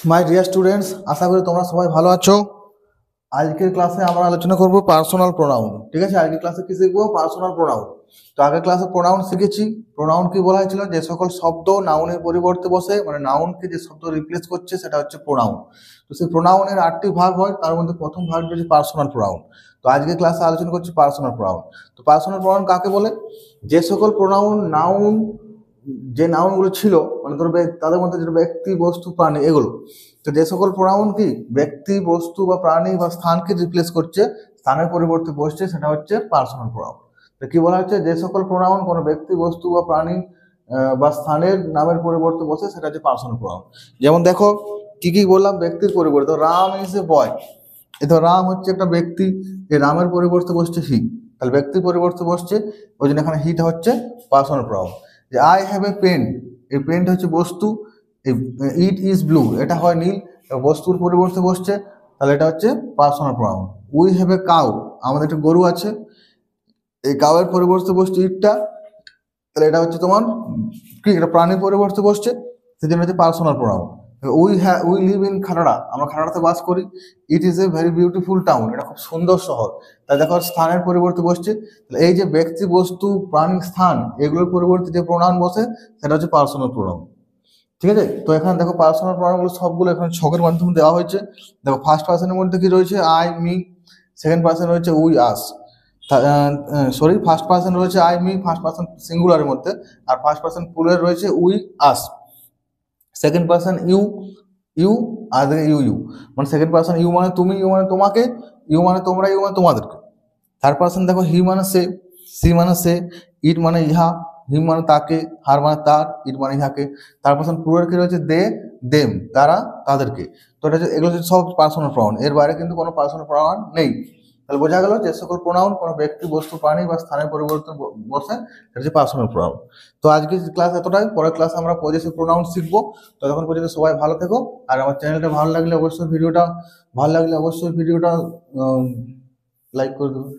My dear students, আশা করি তোমরা সবাই ভালো আছো। আজকের ক্লাসে আমরা আলোচনা করব পার্সোনাল প্রোনাউন। ঠিক আছে, আজকের ক্লাসে কি শিখবো? Personal pronoun. তো আগের ক্লাসে প্রোনাউন শিখেছি। প্রোনাউন কি বলা হয়েছিল? যে সকল শব্দ নাউনের পরিবর্তে বসে, মানে নাউনকে যে শব্দ রিপ্লেস করছে সেটা হচ্ছে প্রোনাউন। তো সেই প্রোনাউনের 8টি ভাগ হয়, তার মধ্যে প্রথম ভাগটি হচ্ছে পার্সোনাল প্রোনাউন। তো আজকের ক্লাসে আলোচনা করছি পার্সোনাল প্রোনাউন। তো পার্সোনাল প্রোনাউন কাকে বলে? যে সকল প্রোনাউন নাউন, যে নাউনগুলো ছিল, মানে ধরো তাদের মধ্যে যেটা ব্যক্তি, বস্তু, প্রাণী, এগুলো। তো যে সকল প্রোনাউন কি ব্যক্তি, বস্তু বা প্রাণী বা স্থানকে রিপ্লেস করছে, স্থানের পরিবর্তে বসছে, সেটা হচ্ছে পার্সোনাল প্রোনাউন। তো কি বলা হচ্ছে? যে সকল প্রোনাউন কোনো ব্যক্তি, বস্তু বা প্রাণী বা স্থানের নামের পরিবর্তে বসে, সেটা হচ্ছে পার্সোনাল প্রোনাউন। যেমন দেখো কি কি বললাম, ব্যক্তির পরিবর্তে রাম ইজ এ বয়। এই তো রাম হচ্ছে একটা ব্যক্তি, এই রামের পরিবর্তে বসছে হি, তাহলে ব্যক্তির পরিবর্তে বসছে, ওই জন্য এখানে হিটা হচ্ছে পার্সোনাল প্রোনাউন। যে আই হ্যাভ এ পেন, এই পেনটা হচ্ছে বস্তু। ইট ইজ ব্লু, এটা হয় নীল, বস্তুর পরিবর্তে বসছে, তাহলে এটা হচ্ছে personal pronoun. We have a cow, আমাদের একটা গরু আছে, এই কাউয়ের পরিবর্তে বসছে ইটটা, তাহলে এটা হচ্ছে তোমার কি, এটা প্রাণীর পরিবর্তে বসছে, সেই জন্য হচ্ছে personal pronoun. We live in Canada, আমরা খানাডাতে বাস করি। It is a very beautiful town, এটা খুব সুন্দর শহর। তাই দেখো স্থানের পরিবর্তে বসছে, তাহলে এই যে ব্যক্তি, বস্তু, প্রাণী, স্থান, এগুলোর পরিবর্তে যে প্রোনাউন বসে সেটা হচ্ছে পার্সোনাল প্রোনাউন। ঠিক আছে, তো এখানে দেখো পার্সোনাল প্রোনাউনগুলো সবগুলো এখানে ছকের মাধ্যমে দেওয়া হয়েছে। দেখো ফার্স্ট পার্সনের মধ্যে কি রয়েছে? I, me. সেকেন্ড পার্সন রয়েছে উই, আস। ফার্স্ট পার্সন রয়েছে আই, মি, ফার্স্ট পার্সন সিঙ্গুলারের মধ্যে। আর ফার্স্ট পার্সন প্লুরাল রয়েছে we, us. Second person you, you. আর ইউ, ইউ মানে সেকেন্ড পার্সন ইউ মানে তুমি, ইউ মানে তোমাকে, ইউ মানে তোমরা, ইউ মানে তোমাদেরকে। থার্ড পার্সন দেখো হি মানে সে, সি মানে সে, ইট মানে ইহা, হিম মানে তাকে, হার মানে তার, ইট মানে ইহাকে। তার পার্সন প্লুরাল কি রয়েছে? দে, দেম, তারা, তাদেরকে। তো এটা এগুলো হচ্ছে সব পার্সোনাল প্রোনাউন, এর বাইরে কিন্তু কোনো পার্সোনাল প্রোনাউন নেই। তাহলে বোঝা গেল যে সকল প্রোনাউন কোনো ব্যক্তি, বস্তু, প্রাণী বা স্থানের পরিবর্তন বসে, সেটা হচ্ছে পার্সোনাল প্রোনাউন। তো আজকে ক্লাস এতটাই, পরের ক্লাসে আমরা পজিটিভ প্রোনাউন শিখবো। ততক্ষণ পর্যন্ত সবাই ভালো থেকো। আর আমার চ্যানেলটা ভালো লাগলে অবশ্যই ভিডিওটা লাইক করে দেবো।